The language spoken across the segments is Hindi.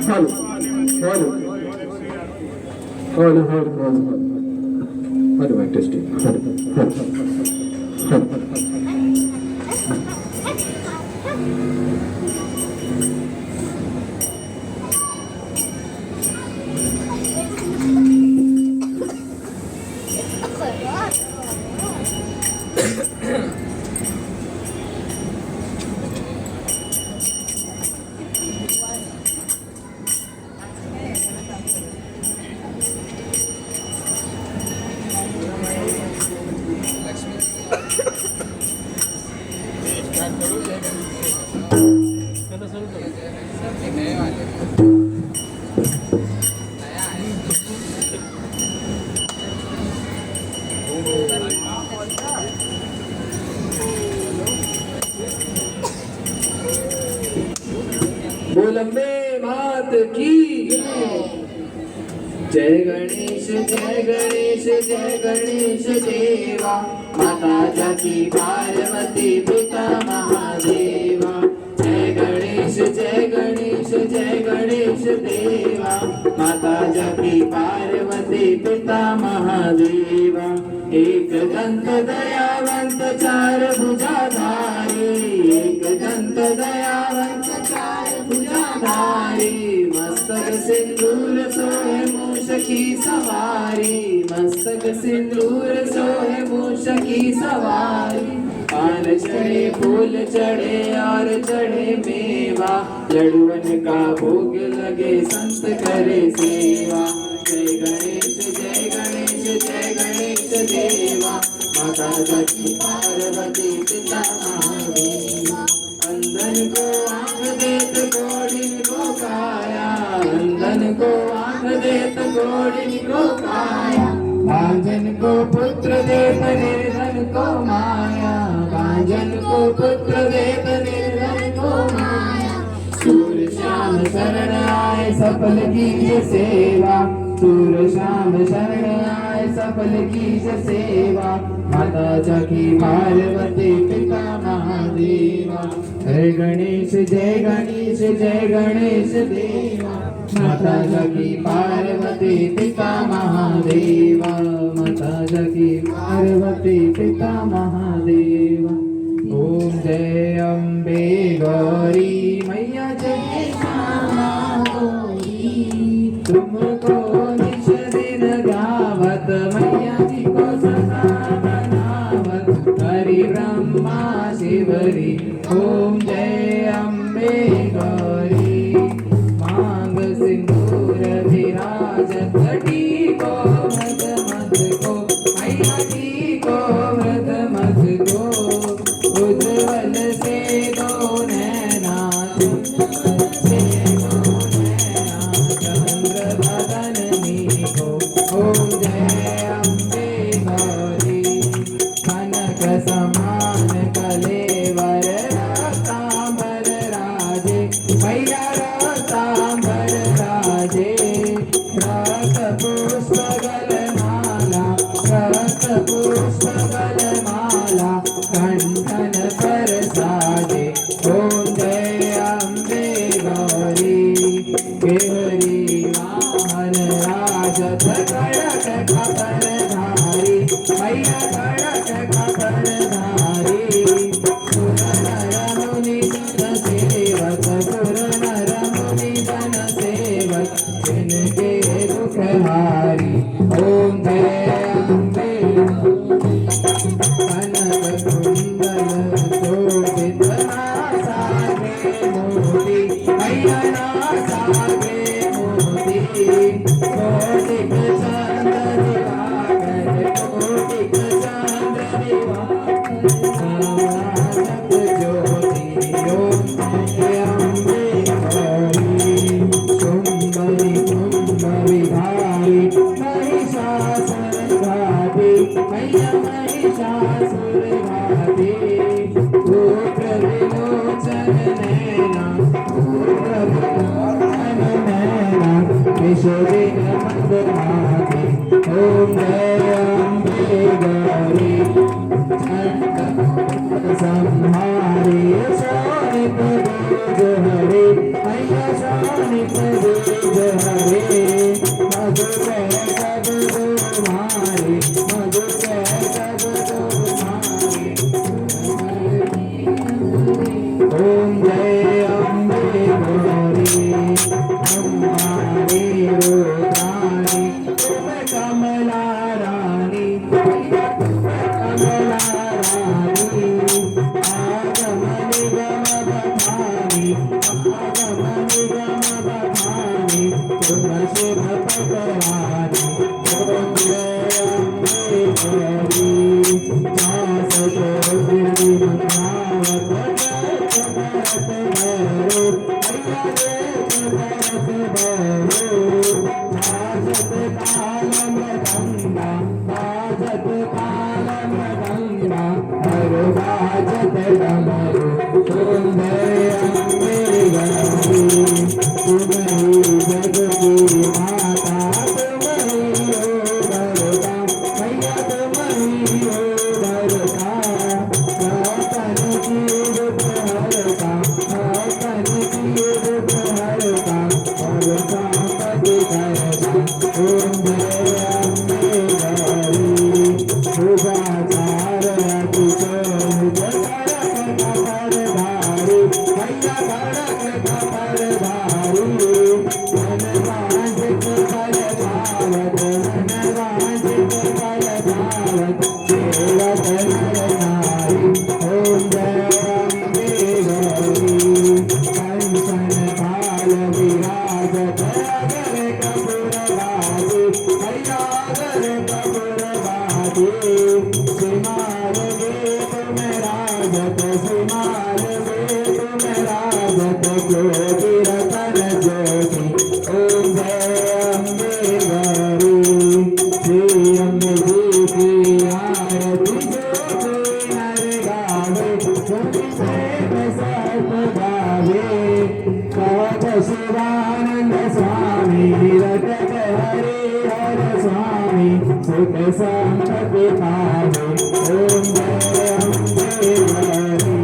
hello hello hello hello hello mic testing hello बोलंबे मात की जय गणेश जय गणेश जय गणेश देवा माता जाकी पार्वती पिता महादेवा जय गणेश जय गणेश जय गणेश देवा माता जाकी पार्वती पिता महादेवा एक दंत दयावंत चार भुजाधारी एक दंत दयावंत चार भुजाधारी मस्तक सिंदूर सोहे मूषकी सवारी मस्तक सिंदूर सोहे मूषकी सवारी पान चढ़े फूल चढ़े और चढ़े मेवा लडुअन का भोग लगे संत करे सेवा जय गणेश जय गणेश जय गणेश देवा माता जाकी पार्वती पिता महादेवा अंधन को आँख देत घोड़िन को काया अंधन को आँख देत घोड़िन को काया भांजन को पुत्र देत निर्धन को माया भांजन को पुत्र देत निर्धन को माया सूर्य श्याम शरण आए सफल कीज सेवा सूर्य श्याम शरण आए सफल कीज सेवा माता जाकी पार्वती पिता महादेवा जय गणेश जय गणेश जय गणेश देवा माता जाकी पार्वती पिता महादेवा माता जाकी पार्वती पिता महादेवा ओम जय अम्बे गौरी मैया जय श्यामा गौरी तुमको निश दिन गावत मैया जी को सदा मनावत हरि ब्रह्मा शिवरी ओम जय अम्बे गौरी मांग सिंदूर विराजत घटी को मद मद को मैया जी को मद मद को उज्ज्वल से दो नैना चंद्र से दो नैना चंद्र बदन को ओम जय अम्बे गौरी कनक समान कलेवर रतांबर राजे मैया रतांबर राजे रत पुष्प गलमाला रत पुष्प गलमाला कंठन पर साजे ओम जय अम्बे गौरी केहरी वाहन राजत खड़क खबर धारी मैया खड़क खबर धारी सुर नर मुनि जन सेवक सुर नर मुनि जन सेवक जिनके दुख हारी ओम जय अम्बे कनक कुंडल शोभित नासागे मोती मैया नासागे मोती कोटिक चंद्र दिवाकर कोटिक चंद्र दिवाकर समाजक ज्योति ओम जय अम्बे गौरी सुंदरी कुंभ विहारी महिषासुर घाटी मैया महिषासुर घाटी उग्र विलोचन नैना उग्र विलोचन नैना विशुदिन मंदमाती ओम जय अम्बे गौरी संहारी शोणित दूज हरे मैया शोणित दूज आगम निगम बखानी आगम निगम बखानी तुम शुभ पकवानी ओम जय अम्बे गौरी दास चौधरी मंगलावत भरत भैरो मैया रे भरत भैरो बाजत ताल मृदंगा बाजत ताल मृदंगा हर बाजत डमरू तुम जय अम्बे गौरी तुम ही जग की माता तुम ही हो भरता मैया तुम ही हो भरता रतन की रूप हरता रतन की रूप हरता और संपत्ति करता ओम जय अम्बे गौरी शुभाचार अति चौमुख करक कपर धारी मैया करक कपर धारी मन वांछित फल पावत मन वांछित फल पावत सेवत नर नारी ओम जय अम्बे गौरी कंचन काल विराजत अगर कपूर बाजी मैया अगर कपूर बाजी सिमार वे तुम राजत सिमार वे तुम राजत ज्योति रतन ज्योति ओम जय अम्बे गौरी श्री अम्बे जी की आरती जो कोई नर गावे तुम से सब गावे कवच शिवानंद स्वामी रटक हरे हर स्वामी सुख संपत्ति पावे ओम जय अम्बे गौरी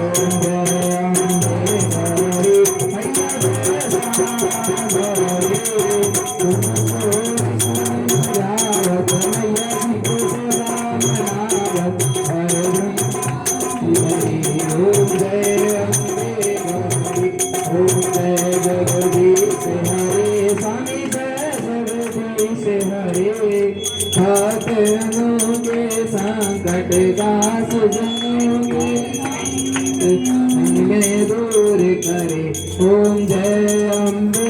ओम जय अम्बे गौरी मैया जय श्यामा गौरी तुमको समझावत मैया जी को राम नावत हर ओम जय अम्बे गौरी ओम जय जगदीश हरे स्वामी जय जगदीश हरे भक्तों के संकट का सुजनों के में दूर करे ओम जय अम्बे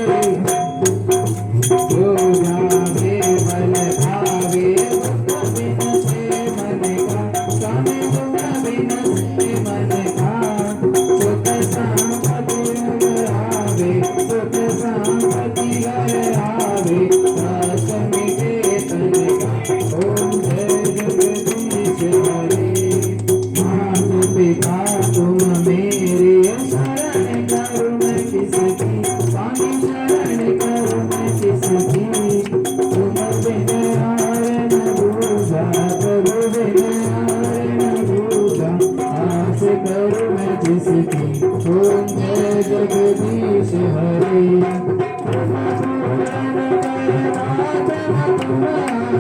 जो जावे बल भावे दुख बिन से मन का स्वामी दुख बिन से मन का सुख संपत्ति घर आवे सुख संपत्ति घर आवे दशमी के तन का ओम जय जगदीश हरे माता पिता तुम मेरे शरण करो मैं किसकी स्वामी शरण करो मैं किसकी तुम बिन आर न दूजा प्रभु बिन आर न दूजा आस करो मैं जिसकी ओम जय जगदीश हरे तुम पूरन करनाथ तुम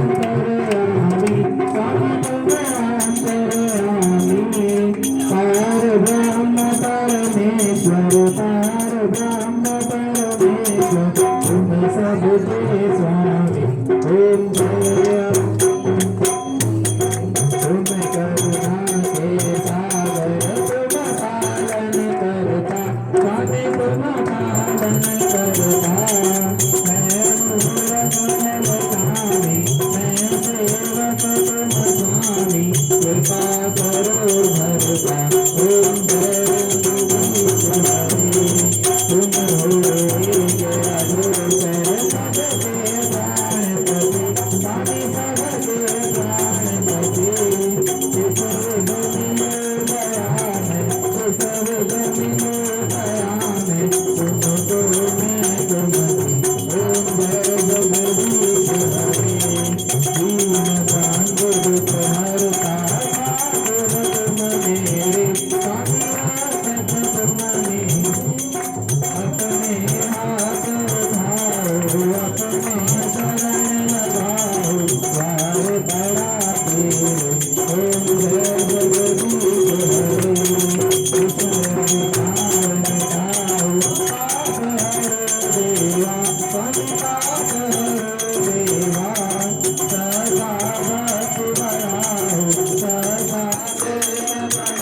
अंतर्यामी स्वामी तुम अंतर्यामी पार ब्रह्म परमेश्वर पार ब्रह्म परमेश्वर तुम सबके स्वामी ओम जय तुम करुणा के सागर तुम पालन करता स्वामी तुम पालन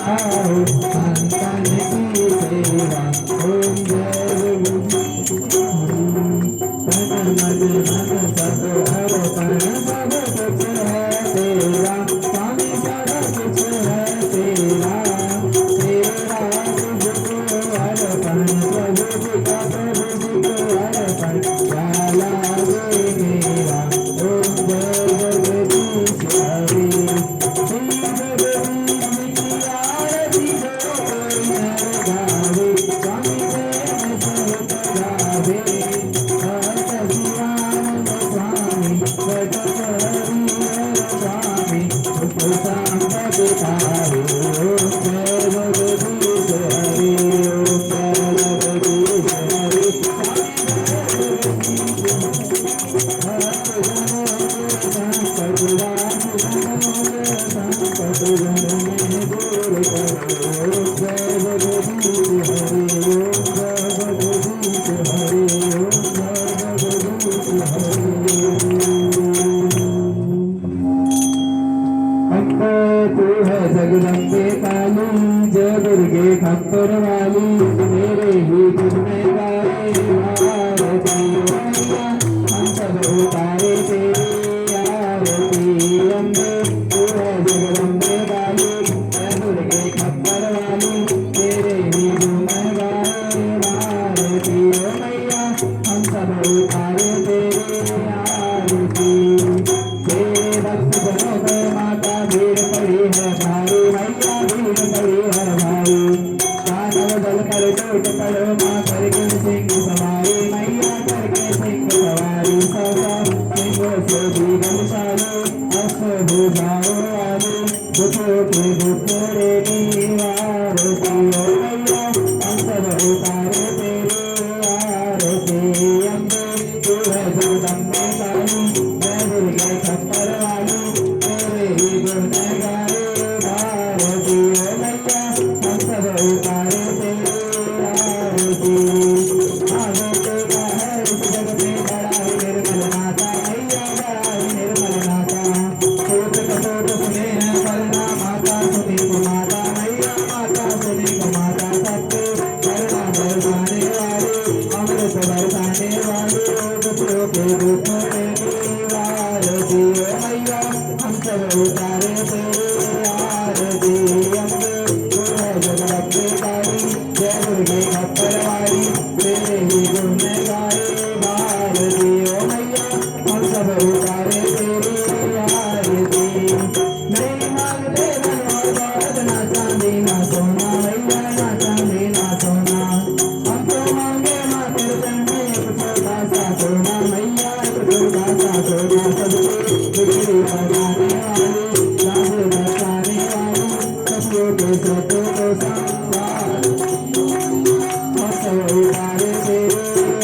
आओ संतन की सेवा ओम जय तन मन धन सब अर्पण सब कुछ है तेरा स्वामी सब कुछ है तेरा तेरा तुझको अर्पण प्रभु जी का प्रभु जी को अर्पण क्या लागे मेरा ओम जय जगदीश हरि श्री जगदीश की आरती जो कोई नर गावे स्वामी प्रेम सहित गावे भक्त शिवानंद स्वामी भक्त हरिहर स्वामी उपसंपद पावे ओम जय जगदीश हरि ओम जय जगदीश हरि तू है जगदम्बे काली जय दुर्गे खप्पर वाली मेरे ही तुझ में गाए आरती मैया हम सब उतारे तेरी आरती अम्बे तू है जगदम्बे काली जय दुर्गे खप्पर वाली तेरे ही तुझ में गाए आरती मैया हम सब उतारे तेरी आरती तेरे भक्त जनों पे माता भीड़ पड़ी है भारी मैया भीड़ पड़ी है भारी दानव दल कर टूट पड़ो माँ करके सिंह सवारी मैया करके सिंह सवारी सौदा सिंहों से भी बलशाली अश्व भुजाओं वाली दुखों के दुख रे आरती ओ मैया हम सब उतारे तेरी आरती अम्बे तू है जगदम्बे काली जय दुर्गे खप्पर वाली तेरे ही गुण गाए भारती ओ मैया हम सब उतारे तेरी आरती आगे का है इस जग में बड़ा ही निर्मल नाथा मैया बड़ा ही निर्मल नाथा सोच कपोट सुने हैं करना माता सुनी को माता मैया माता सुनी को माता सबके करना बरसाने वाली अमृत बरसाने वाली दुखों के दुख भारती ओ मैया हम सब उतारे तेरी आरती अम्बे तू है जगदम्बे काली जय दुर्गे खप्पर वाली तेरे ही गुण गाए भारती ओ मैया हम सब उतारे तेरी आरती नहीं मांगते धन और दौलत ना चांदी ना सोना मैया ना चांदी ना सोना हम तो मांगे माँ तेरे चंडी एक छोटा सा सोना मैया एक छोटा सा सोना सबके बिगड़ी बजाने वाली राज बचाने वाली सबके के सत्य को संभाल हम सब उतारे तेरी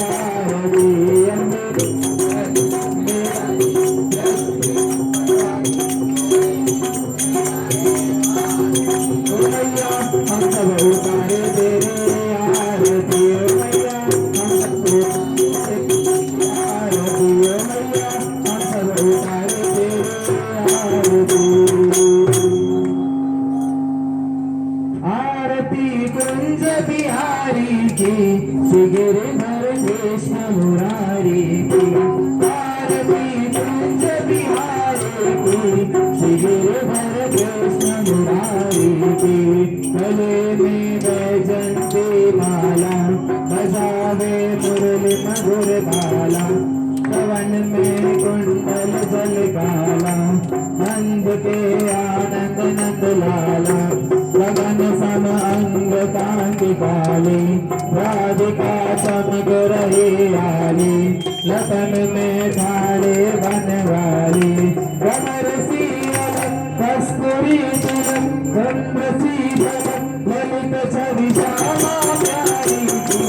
आरती अम्बे ओ मैया हम सब उतारे तेरी आरती ओ मैया हम सब उतारे तेरी आरती ओ मैया हम सब उतारे तेरी आरती आरती कुंज बिहारी की गिरधर कृष्ण मुरारी की आरती कुंज बिहारी की गिरधर कृष्ण मुरारी की गले में बैजंती माला बजावे मुरली मधुर बाला पवन में कुंडल जल काला नंद के आनंद नंद लाला गगन सम अंग कांति काली राधिका चमक रही आली लखन में ढाले बनवाली कमर सी अलग कस्तूरी तिलक चंद्र सी झलक ललित छवि श्यामा प्यारी की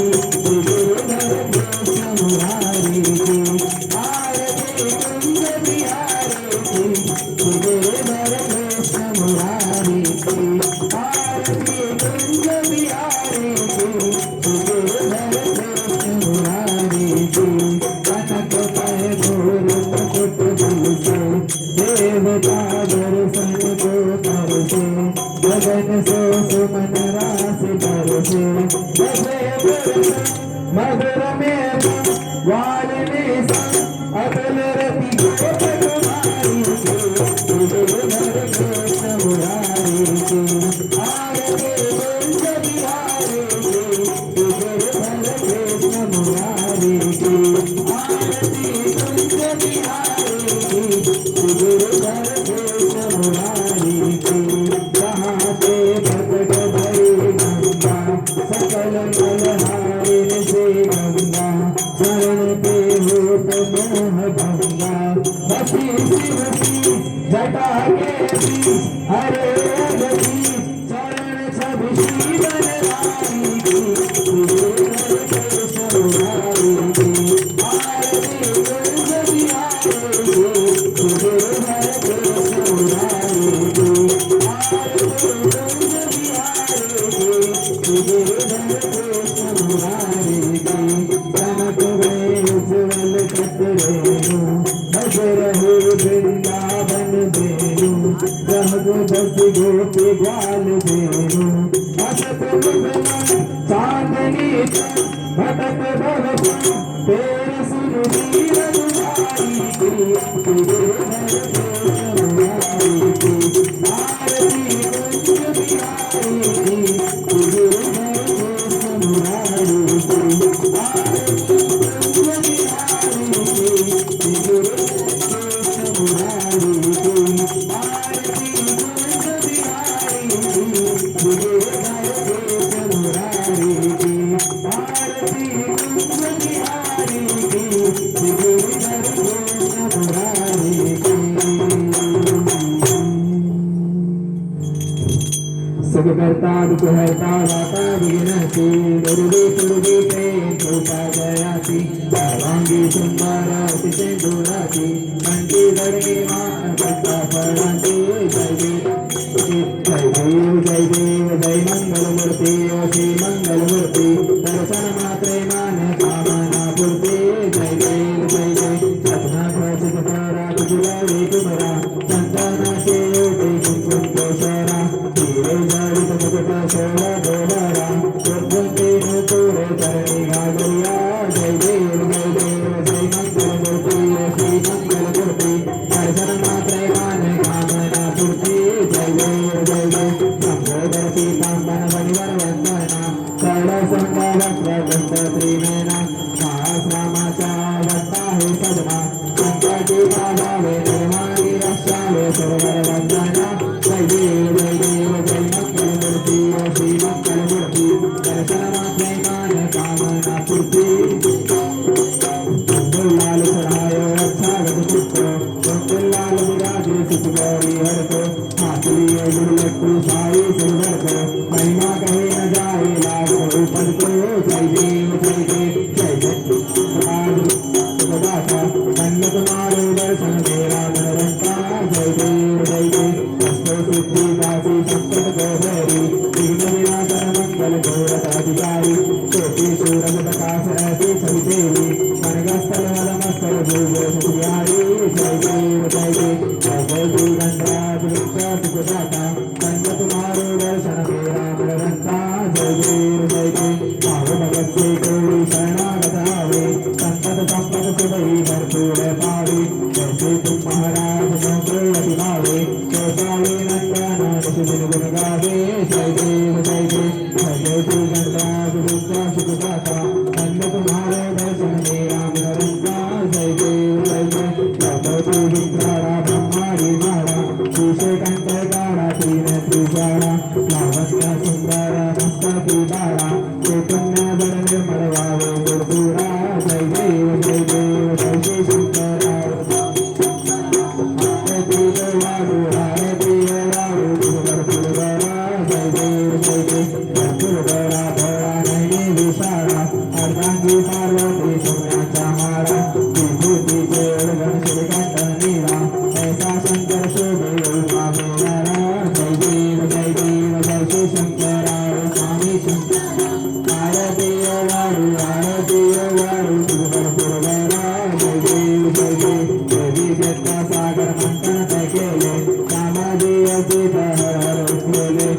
गिरधर कृष्ण मुरारी की आरती कुंज बिहारी की गिरधर कृष्ण मुरारी की आरती कुंज बिहारी की गिरधर कृष्ण मुरारी की कनक पै घोर मुकुट भूषे देवता दर्शन को तरसे गगन सो सुमन रास बरसे बसे मधुर में वालने सा अतुल रति गोप कुमारी के घर कृष्ण मुरारी के आरती कुंज बिहारी के घर कृष्ण मुरारी के आरती कुंज बिहारी के घर कृष्ण मुरारी के कहाँ से प्रकट भई गंगा सकल मलहारिन से गंगा शरण पे होत मोह भंगा बसी शिवसी जटा के बीच हरे रघुी चरण छवि शीतल रानी की कृष्ण मुरारी की आरती कुंज बिहारी की घर कृष्ण मुरारी की आरती कुंज बिहारी की घर कृष्ण मुरारी की कनक में उज्ज्वल कतरेनु बज रहे वृंदावन देनु जहु बस गोपी ग्वाल देनु अशत चांदनी भटक भव तेरे सुन वीर दुआरी की घर कृष्ण मुरारी की आरती कुंज बिहारी की घर कृष्ण मुरारी की आरती कुंज बिहारी की कृष्ण मुरारी की आरती कुंज बिहारी की घर कृष्ण मुरारी की आरती कुंज बिहारी की घर कृष्ण मुरारी की सुख करता दुख हरता दाता विघ्नहर्ता दुर्गे दुर्गे प्रेम कृपा जयाति सर्वांगी सुंदर अति सिंधुराति कंठी धरणी मान भक्ता फलांति जय देव जय देव जय मंगल मूर्ति श्री मंगल मूर्ति दर्शन मात्रे मान कामना पूर्ति जय देव जय जय सपना खचित परा तुझला वे तुमरा संताना से योगी कुंकुम दोषरा तीरे जाड़ित मुकुट शोभा दोबारा शुभ्रंते मुकुरे चरणी गाजरिया जय देव जय मंगल मूर्ति श्री मंगल मूर्ति दर्शन मात्रे मान कामना पूर्ति जय जय संबोधर पीतांबर बलिवर वंदना सर्व संभावक वंद त्रिनयना महाश्रमाचा वक्ता हे सदना संकटी भावे निर्माणी रक्षावे सर्वर वंदना जय देव जय मंगल मूर्ति श्री मंगल मूर्ति दर्शन मात्रे मान कामना पूर्ति लाल चढ़ायो अच्छा पुत्र लाल विराजे सुख गौरी हर को हाथलिए दुर्लक्ष्मी साई सुंदर को महिमा कहे न जाए लाभ ऊपर को जय देव जय सुखदाता धन्य तुम्हारे दर्शन मेरा मनरंता जय देव अष्टो सिद्धि दासी संकट को भैरी विघ्न विनाशन मंगल गौरताधिकारी कोटि सूरज प्रकाश ऐसी छवि देवी मनगस्थल वलमस्थल भूगो सुखियारी जय देव जय गंधराज वृक्ष सुखदाता धन्य तुम्हारे दर्शन मेरा मनरंता जय देव भाव भगत से कोई शरणागत आवे संपद संपद सुबही भरपूर पावे जैसे तुम महाराज नौकरे अति भावे शौचालय नंदन सुदिन गुण गावे जय देव गंधराज वृक्ष सुखदाता धन्य तुम्हारे दर्शन मेरा मनरंता जय देव विग्रहारा ब्रह्मारी मारा शीशे कंठकारा त्रिनेत्री जारा लावण्य सुंदर मस्तकी बारा चैतन्य बड़ निर्मल वावे गुरुपुरा जय देव जय शंकरा आरती वारु गुरुगरा जय देव गुरुगरा भोला नैने विशाला अर्धांगी पार्वती सोम्याचा मारा विभूती गण श्रीकांत नीरा ऐसा शंकर शोभे उमा बेलारा जय देव जय शंकरा स्वामी शंकर आरती वारु गुरुगरा जय देव देवी व्यक्ता सागर मंथन केले कामादी अतीत हर हर उठले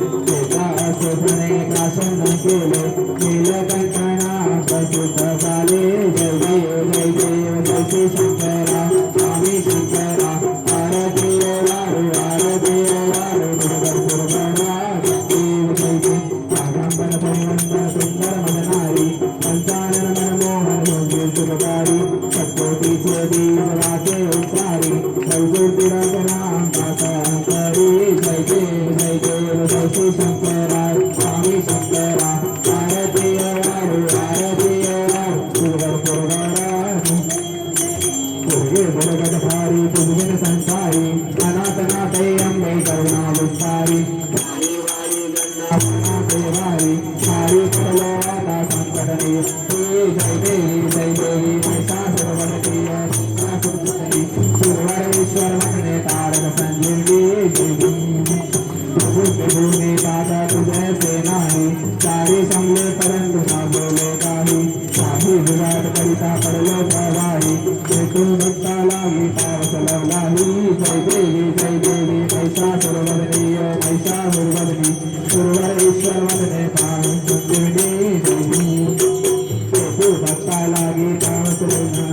गुरुवर ईश्वर वदने पावन सुंदरी देवी तू भक्ता लागी पावसलेना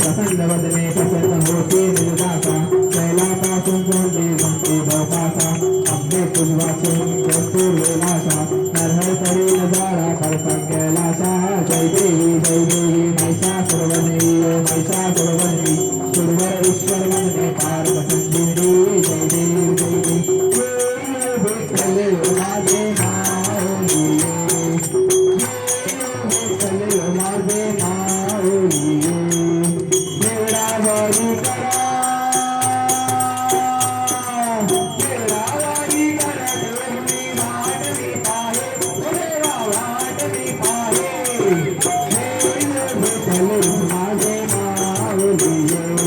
प्रसन्न वदने प्रसन्न होते निर्दासा कैलापासून कोणती भक्ती भवपासा अग्ने तुझवाचून कोणतो वेलाशा नरहर तरी नजारा परपक कैलाशा जय देवी महिषासुरवदनी महिषासुरवदनी गुरुवर ईश्वर वदने पावन सुंदरी जय देवी चले माझे माऊली चले माझे माऊली देवळावरी करा देवळावरी करा देवळी वाटवी पाहे देवा वाटवी पाहे चले माझे माऊली चले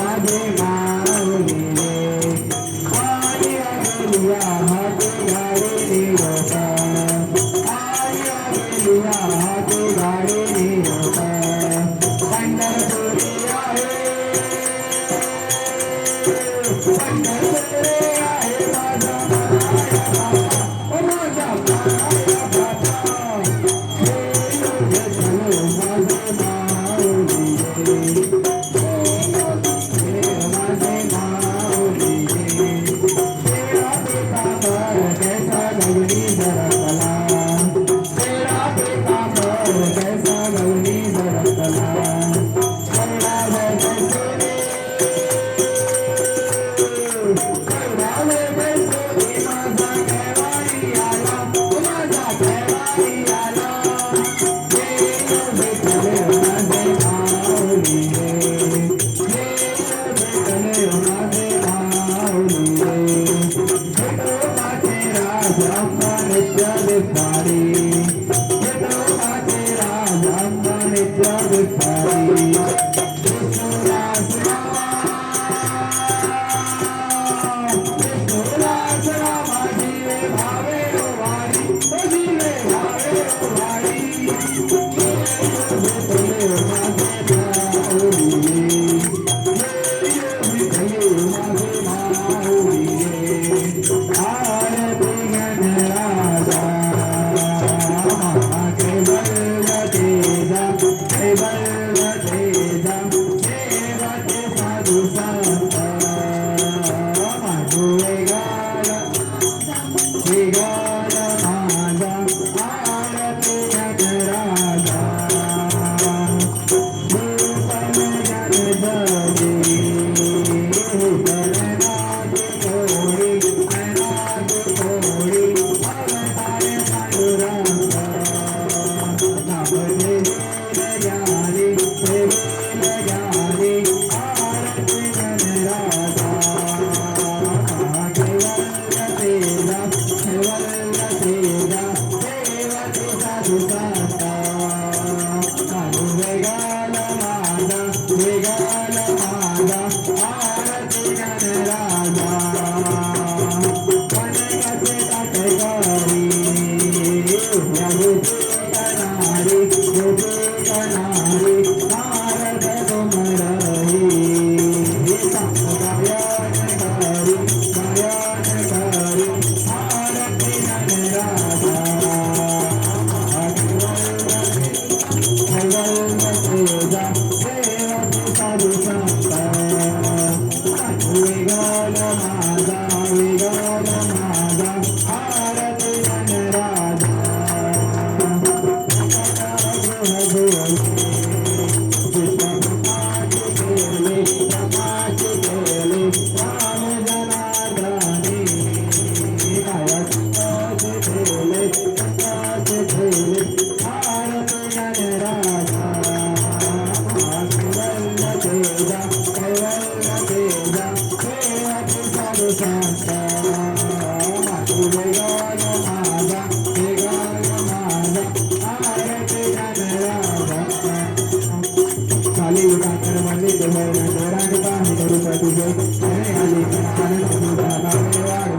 माझे माऊली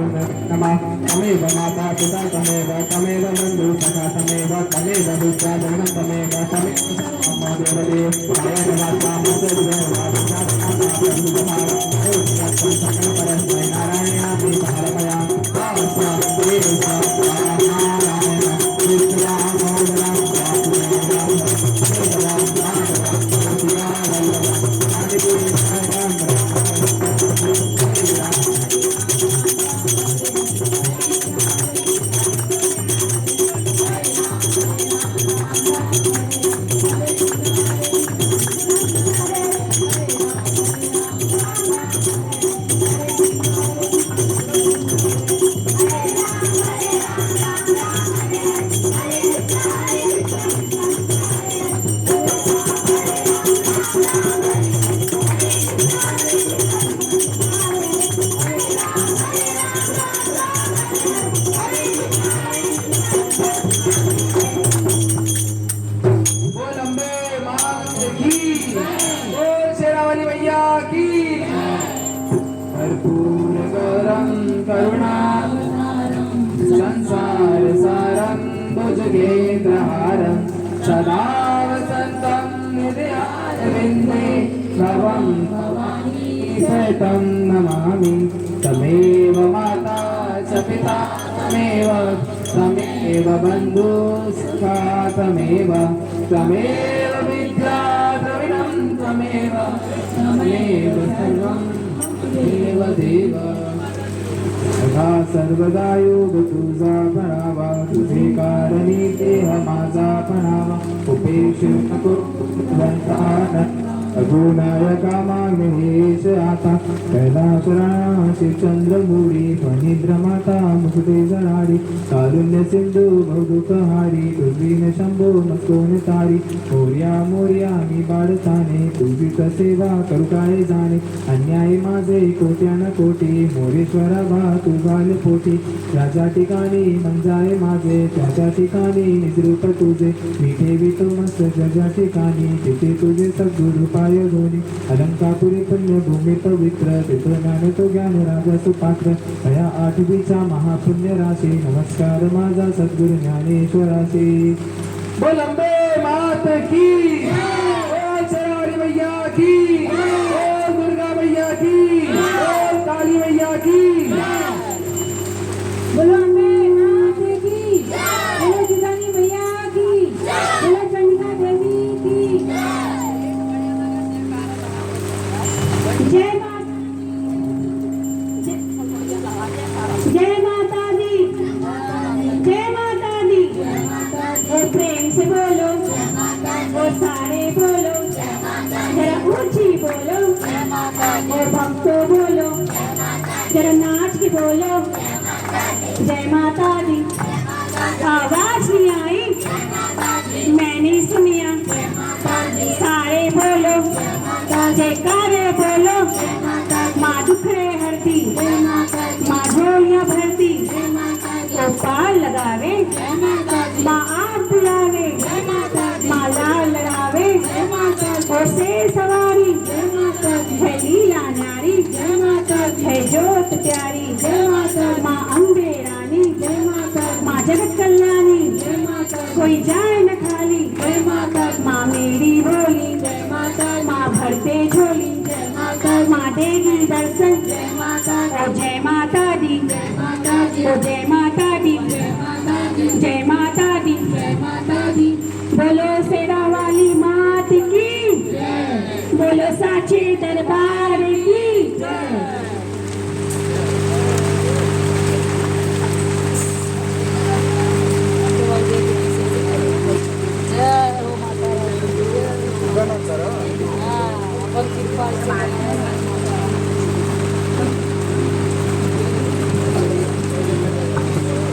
तमेव माता पिता तमेव तमेव बंधु सखा तमेव तमेव विद्या जनम तमेव तमेव देवदेव जय माता नारायण संसार सारं भुजगेन्द्रहारं सदा वसन्तं हृदयारविन्दे भवं भवानी सहितं नमामि तमेव माता च पिता तमेव बन्धुसखा तमेव विद्या द्रविणं त्वमेव सर्वं देव देव सदा सर्वदा योग तुझा भरावा तुझे कारणी देह माझा पणावा उपेक्ष नको अगुणायका मागणेश आता कैलासराशी चंद्रमुडी फणिद्र माता मुकुटे जनाडी कारुण्य सिंधू भौदुकहारी दुर्वीन शंभो मस्कोन तारी मोर्या मोर्या मी बाळताने तुझी सेवा करू काय जाणे अन्याय माझे कोट्यान कोटी मोरेश्वरा बा तुझाल पोटी राजा ठिकाणी मंजाय माझे त्या ठिकाणी निजरूप तुझे मी ठेवितो मस्त जगा ठिकाणी तिथे तुझे सद्गुरु पाय दोन्ही अलंकापुरी पुण्य भूमी पवित्र तिथं ज्ञान तो ज्ञान राजा सुपात्र या आठवीचा महापुण्य राशी नमस्कार माझा सद्गुरु ज्ञानेश्वराशी बोल अंबे मात की बोल शेरावाली मैया की बोल दुर्गा मैया की बोल काली मैया की बोलो अम्बे मात की बोलो जिजानी मैया की बोलो चंडिका देवी की जय माता दी जय माता दी और प्रेम से बोलो और सारे बोलो जरा ऊंची बोलो और भक्तों बोलो जरा नाच के बोलो जय माता दी आवाज नहीं आई मैंने सुनिया सारे बोलो जयकारे बोलो माँ दुखड़े हरती माँ झोलियाँ भरती गोपाल लगावे माँ आग बुलावे माँ लाल लड़ावे और शेर सवारी है लीला नारी है जोत प्यारी माँ अम्बे रानी माँ जगत कल्याणी कोई जाए न खाली माँ मेरी बोली माँ भरते झोली माँ देगी दर्शन ओ जय माता दी ओ जय माता दी जय माता दी बोलो शेरा वाली मात की बोलो साचे दरबार